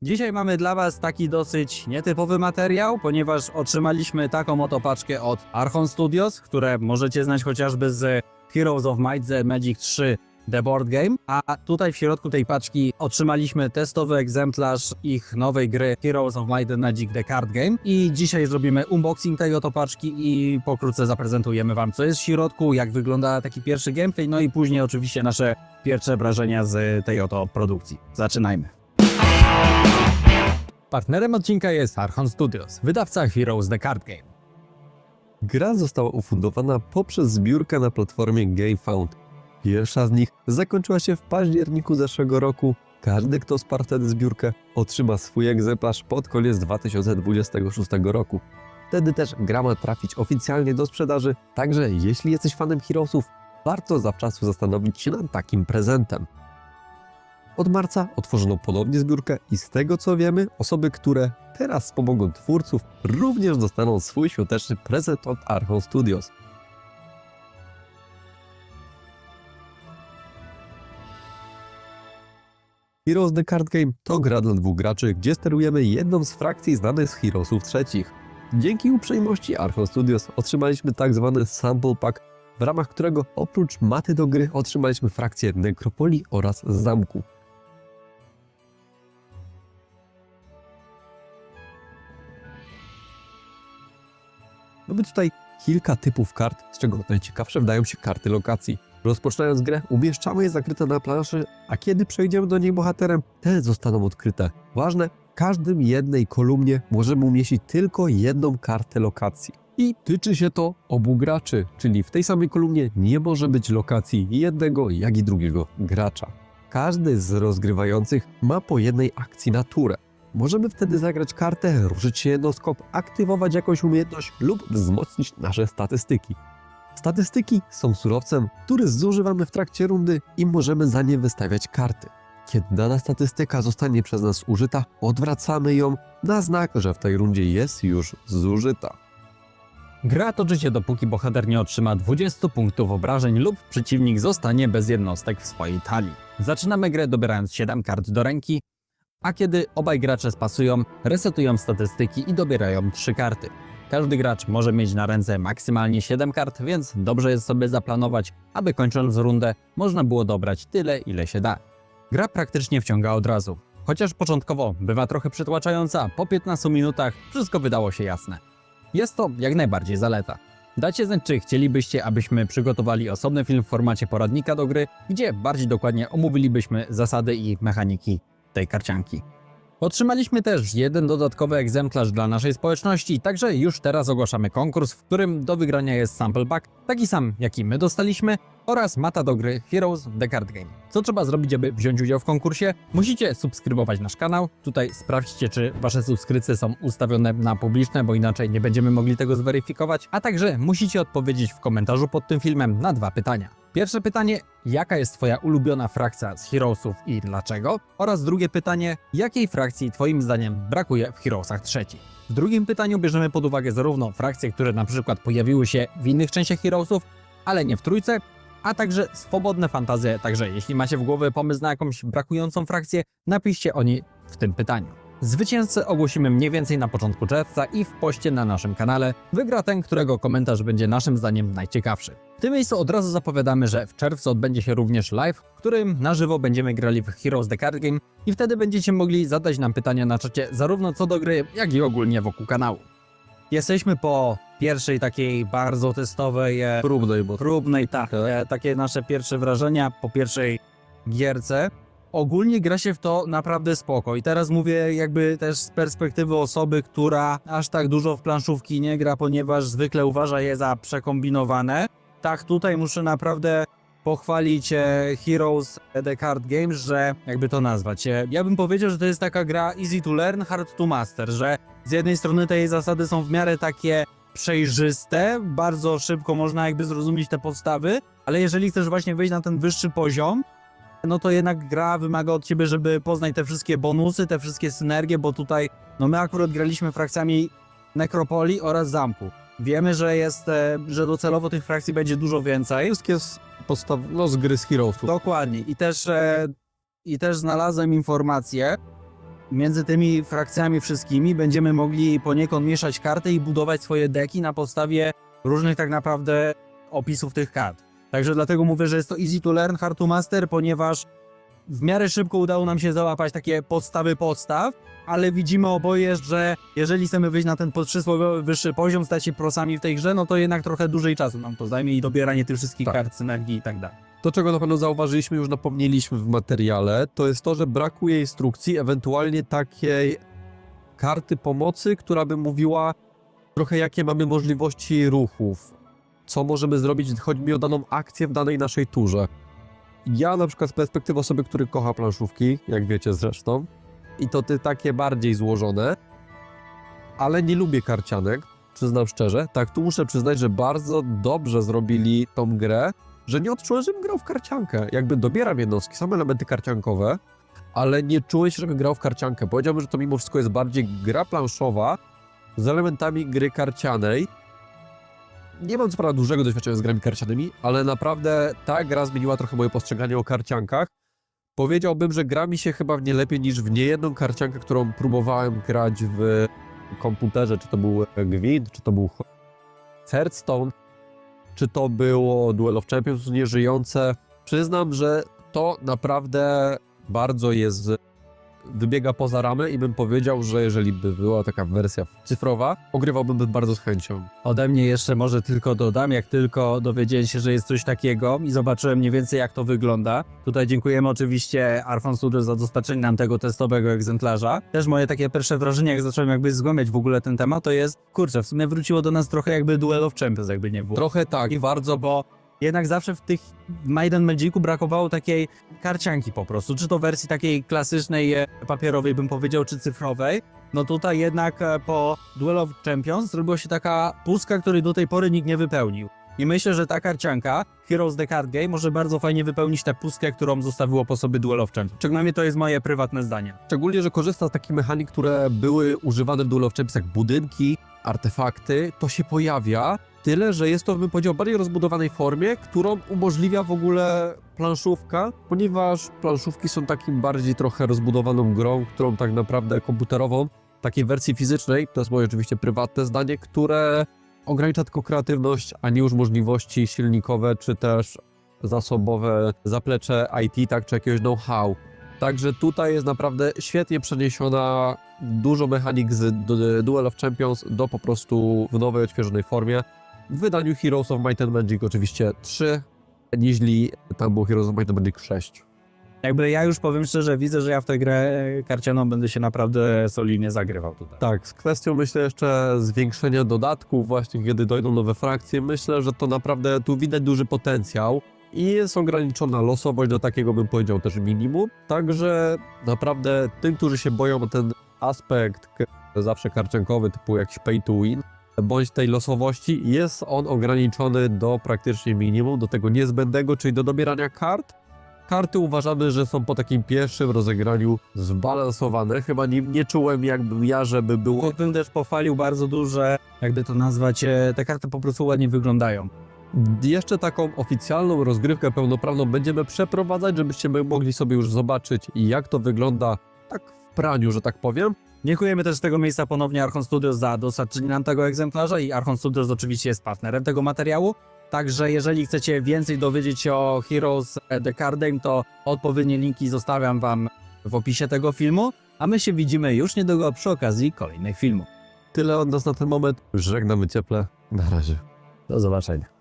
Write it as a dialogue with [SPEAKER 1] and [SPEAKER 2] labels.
[SPEAKER 1] Dzisiaj mamy dla Was taki dosyć nietypowy materiał, ponieważ otrzymaliśmy taką oto paczkę od Archon Studios, które możecie znać chociażby z Heroes of Might the Magic 3 The Board Game, a tutaj w środku tej paczki otrzymaliśmy testowy egzemplarz ich nowej gry Heroes of Might the Magic The Card Game i dzisiaj zrobimy unboxing tej oto paczki i pokrótce zaprezentujemy Wam, co jest w środku, jak wygląda taki pierwszy gameplay, no i później oczywiście nasze pierwsze wrażenia z tej oto produkcji. Zaczynajmy. Partnerem odcinka jest Archon Studios, wydawca Heroes The Card Game.
[SPEAKER 2] Gra została ufundowana poprzez zbiórkę na platformie GameFound. Pierwsza z nich zakończyła się w październiku zeszłego roku. Każdy, kto wsparł wtedy zbiórkę, otrzyma swój egzemplarz pod koniec 2026 roku. Wtedy też gra ma trafić oficjalnie do sprzedaży, także jeśli jesteś fanem Heroesów, warto zawczasu zastanowić się nad takim prezentem. Od marca otworzono ponownie zbiórkę i z tego co wiemy, osoby, które teraz wspomogą twórców, również dostaną swój świąteczny prezent od Archon Studios. Heroes The Card Game to gra dla dwóch graczy, gdzie sterujemy jedną z frakcji znanych z Heroesów trzecich. Dzięki uprzejmości Archon Studios otrzymaliśmy tak zwany Sample Pack, w ramach którego oprócz maty do gry otrzymaliśmy frakcję Nekropolii oraz Zamku. Mamy tutaj kilka typów kart, z czego najciekawsze wydają się karty lokacji. Rozpoczynając grę, umieszczamy je zakryte na planszy, a kiedy przejdziemy do niej bohaterem, te zostaną odkryte. Ważne, w każdym jednej kolumnie możemy umieścić tylko jedną kartę lokacji. I tyczy się to obu graczy, czyli w tej samej kolumnie nie może być lokacji jednego, jak i drugiego gracza. Każdy z rozgrywających ma po jednej akcji na turę. Możemy wtedy zagrać kartę, ruszyć się jednoskop, aktywować jakąś umiejętność lub wzmocnić nasze statystyki. Statystyki są surowcem, który zużywamy w trakcie rundy i możemy za nie wystawiać karty. Kiedy dana statystyka zostanie przez nas użyta, odwracamy ją na znak, że w tej rundzie jest już zużyta.
[SPEAKER 1] Gra toczy się dopóki bohater nie otrzyma 20 punktów obrażeń lub przeciwnik zostanie bez jednostek w swojej talii. Zaczynamy grę dobierając 7 kart do ręki, a kiedy obaj gracze spasują, resetują statystyki i dobierają 3 karty. Każdy gracz może mieć na ręce maksymalnie 7 kart, więc dobrze jest sobie zaplanować, aby kończąc rundę można było dobrać tyle, ile się da. Gra praktycznie wciąga od razu. Chociaż początkowo bywa trochę przytłaczająca, po 15 minutach wszystko wydało się jasne. Jest to jak najbardziej zaleta. Dajcie znać, czy chcielibyście, abyśmy przygotowali osobny film w formacie poradnika do gry, gdzie bardziej dokładnie omówilibyśmy zasady i mechaniki tej karcianki. Otrzymaliśmy też jeden dodatkowy egzemplarz dla naszej społeczności, także już teraz ogłaszamy konkurs, w którym do wygrania jest Sample Pack, taki sam jaki my dostaliśmy, oraz mata do gry Heroes The Card Game. Co trzeba zrobić, aby wziąć udział w konkursie? Musicie subskrybować nasz kanał, tutaj sprawdźcie, czy wasze subskrypcje są ustawione na publiczne, bo inaczej nie będziemy mogli tego zweryfikować, a także musicie odpowiedzieć w komentarzu pod tym filmem na 2 pytania. Pierwsze pytanie, jaka jest twoja ulubiona frakcja z Heroesów i dlaczego? Oraz drugie pytanie, jakiej frakcji twoim zdaniem brakuje w Heroesach trzecich? W drugim pytaniu bierzemy pod uwagę zarówno frakcje, które na przykład pojawiły się w innych częściach Heroesów, ale nie w trójce, a także swobodne fantazje, także jeśli macie w głowie pomysł na jakąś brakującą frakcję, napiszcie o niej w tym pytaniu. Zwycięzcę ogłosimy mniej więcej na początku czerwca i w poście na naszym kanale wygra ten, którego komentarz będzie naszym zdaniem najciekawszy. W tym miejscu od razu zapowiadamy, że w czerwcu odbędzie się również live, w którym na żywo będziemy grali w Heroes The Card Game i wtedy będziecie mogli zadać nam pytania na czacie zarówno co do gry, jak i ogólnie wokół kanału. Jesteśmy po pierwszej takiej bardzo testowej, próbnej, takie nasze pierwsze wrażenia po pierwszej gierce. Ogólnie gra się w to naprawdę spoko i teraz mówię jakby też z perspektywy osoby, która aż tak dużo w planszówki nie gra, ponieważ zwykle uważa je za przekombinowane. Tak, tutaj muszę naprawdę pochwalić Heroes The Card Games, że jakby to nazwać. Ja bym powiedział, że to jest taka gra easy to learn, hard to master, że z jednej strony te jej zasady są w miarę takie przejrzyste, bardzo szybko można jakby zrozumieć te podstawy, ale jeżeli chcesz właśnie wejść na ten wyższy poziom, no to jednak gra wymaga od ciebie, żeby poznać te wszystkie bonusy, te wszystkie synergie, bo tutaj, no my akurat graliśmy frakcjami Nekropolii oraz Zamku. Wiemy, że docelowo tych frakcji będzie dużo więcej.
[SPEAKER 2] Wszystkie z gry z Heroesów.
[SPEAKER 1] Dokładnie. I też znalazłem informację, między tymi frakcjami wszystkimi będziemy mogli poniekąd mieszać karty i budować swoje deki na podstawie różnych tak naprawdę opisów tych kart. Także dlatego mówię, że jest to easy to learn, hard to master, ponieważ w miarę szybko udało nam się załapać takie podstawy podstaw, ale widzimy oboje, że jeżeli chcemy wyjść na ten przysłowiowy wyższy poziom, stać się prosami w tej grze, no to jednak trochę dłużej czasu nam to zajmie i dobieranie tych wszystkich kart, synergii i tak dalej.
[SPEAKER 2] To, czego na pewno zauważyliśmy, już napomnieliśmy w materiale, to jest to, że brakuje instrukcji, ewentualnie takiej karty pomocy, która by mówiła trochę jakie mamy możliwości ruchów, co możemy zrobić, chodzi mi o daną akcję w danej naszej turze. Ja na przykład z perspektywy osoby, który kocha planszówki, jak wiecie zresztą, i to takie bardziej złożone, ale nie lubię karcianek, przyznam szczerze. Tak, tu muszę przyznać, że bardzo dobrze zrobili tą grę, że nie odczułem, żebym grał w karciankę. Jakby dobieram jednostki, same elementy karciankowe, ale nie czułem się, żebym grał w karciankę. Powiedziałbym, że to mimo wszystko jest bardziej gra planszowa z elementami gry karcianej. Nie mam co prawda dużego doświadczenia z grami karcianymi, ale naprawdę ta gra zmieniła trochę moje postrzeganie o karciankach. Powiedziałbym, że gra mi się chyba w nie lepiej niż w niejedną karciankę, którą próbowałem grać w komputerze, czy to był Gwint, czy to był Hearthstone, czy to było Duel of Champions nieżyjące. Przyznam, że to naprawdę bardzo wybiega poza ramy i bym powiedział, że jeżeli by była taka wersja cyfrowa, ogrywałbym bardzo z chęcią.
[SPEAKER 1] Ode mnie jeszcze może tylko dodam, jak tylko dowiedziałem się, że jest coś takiego i zobaczyłem mniej więcej jak to wygląda. Tutaj dziękujemy oczywiście Archon Studios za dostarczenie nam tego testowego egzemplarza. Też moje takie pierwsze wrażenie, jak zacząłem jakby zgłębiać w ogóle ten temat, to jest, kurczę, w sumie wróciło do nas trochę jakby Duel of Champions, jakby nie było.
[SPEAKER 2] Trochę tak.
[SPEAKER 1] I bardzo, bo jednak zawsze w tych Might and Magicu brakowało takiej karcianki po prostu, czy to wersji takiej klasycznej, papierowej bym powiedział, czy cyfrowej. No tutaj jednak po Duel of Champions zrobiła się taka pustka, której do tej pory nikt nie wypełnił. I myślę, że ta karcianka, Heroes the Card Game, może bardzo fajnie wypełnić tę pustkę, którą zostawiło po sobie Duel of Champions. Przynajmniej to jest moje prywatne zdanie.
[SPEAKER 2] Szczególnie, że korzysta z takich mechanik, które były używane w Duel of Champions, jak budynki, artefakty, to się pojawia. Tyle, że jest to, bym powiedział, w bardziej rozbudowanej formie, którą umożliwia w ogóle planszówka, ponieważ planszówki są takim bardziej trochę rozbudowaną grą, którą tak naprawdę komputerową, takiej wersji fizycznej, to jest moje oczywiście prywatne zdanie, które ogranicza tylko kreatywność, a nie już możliwości silnikowe, czy też zasobowe zaplecze IT, tak, czy jakiegoś know-how. Także tutaj jest naprawdę świetnie przeniesiona dużo mechanik z Duel of Champions do po prostu w nowej, odświeżonej formie. W wydaniu Heroes of Might and Magic oczywiście 3, niźli tam było Heroes of Might and Magic 6.
[SPEAKER 1] Jakby ja już powiem szczerze, widzę, że ja w tę grę karcianą będę się naprawdę solidnie zagrywał tutaj.
[SPEAKER 2] Tak, z kwestią myślę jeszcze zwiększenia dodatków właśnie, kiedy dojdą nowe frakcje, myślę, że to naprawdę tu widać duży potencjał i jest ograniczona losowość do takiego, bym powiedział, też minimum. Także naprawdę tym, którzy się boją o ten aspekt zawsze karciankowy, typu jakiś pay to win, bądź tej losowości, jest on ograniczony do praktycznie minimum, do tego niezbędnego, czyli do dobierania kart. Karty uważamy, że są po takim pierwszym rozegraniu zbalansowane. Chyba nie czułem jakby ja, żeby było...
[SPEAKER 1] Bym też pochwalił bardzo duże, jakby to nazwać, te karty po prostu ładnie wyglądają.
[SPEAKER 2] Jeszcze taką oficjalną rozgrywkę pełnoprawną będziemy przeprowadzać, żebyście mogli sobie już zobaczyć, jak to wygląda tak w praniu, że tak powiem.
[SPEAKER 1] Dziękujemy też z tego miejsca ponownie Archon Studios za dostarczenie nam tego egzemplarza i Archon Studios oczywiście jest partnerem tego materiału. Także jeżeli chcecie więcej dowiedzieć się o Heroes the Card Game, to odpowiednie linki zostawiam wam w opisie tego filmu, a my się widzimy już niedługo przy okazji kolejnych filmów.
[SPEAKER 2] Tyle od nas na ten moment. Żegnamy cieple. Na razie.
[SPEAKER 1] Do zobaczenia.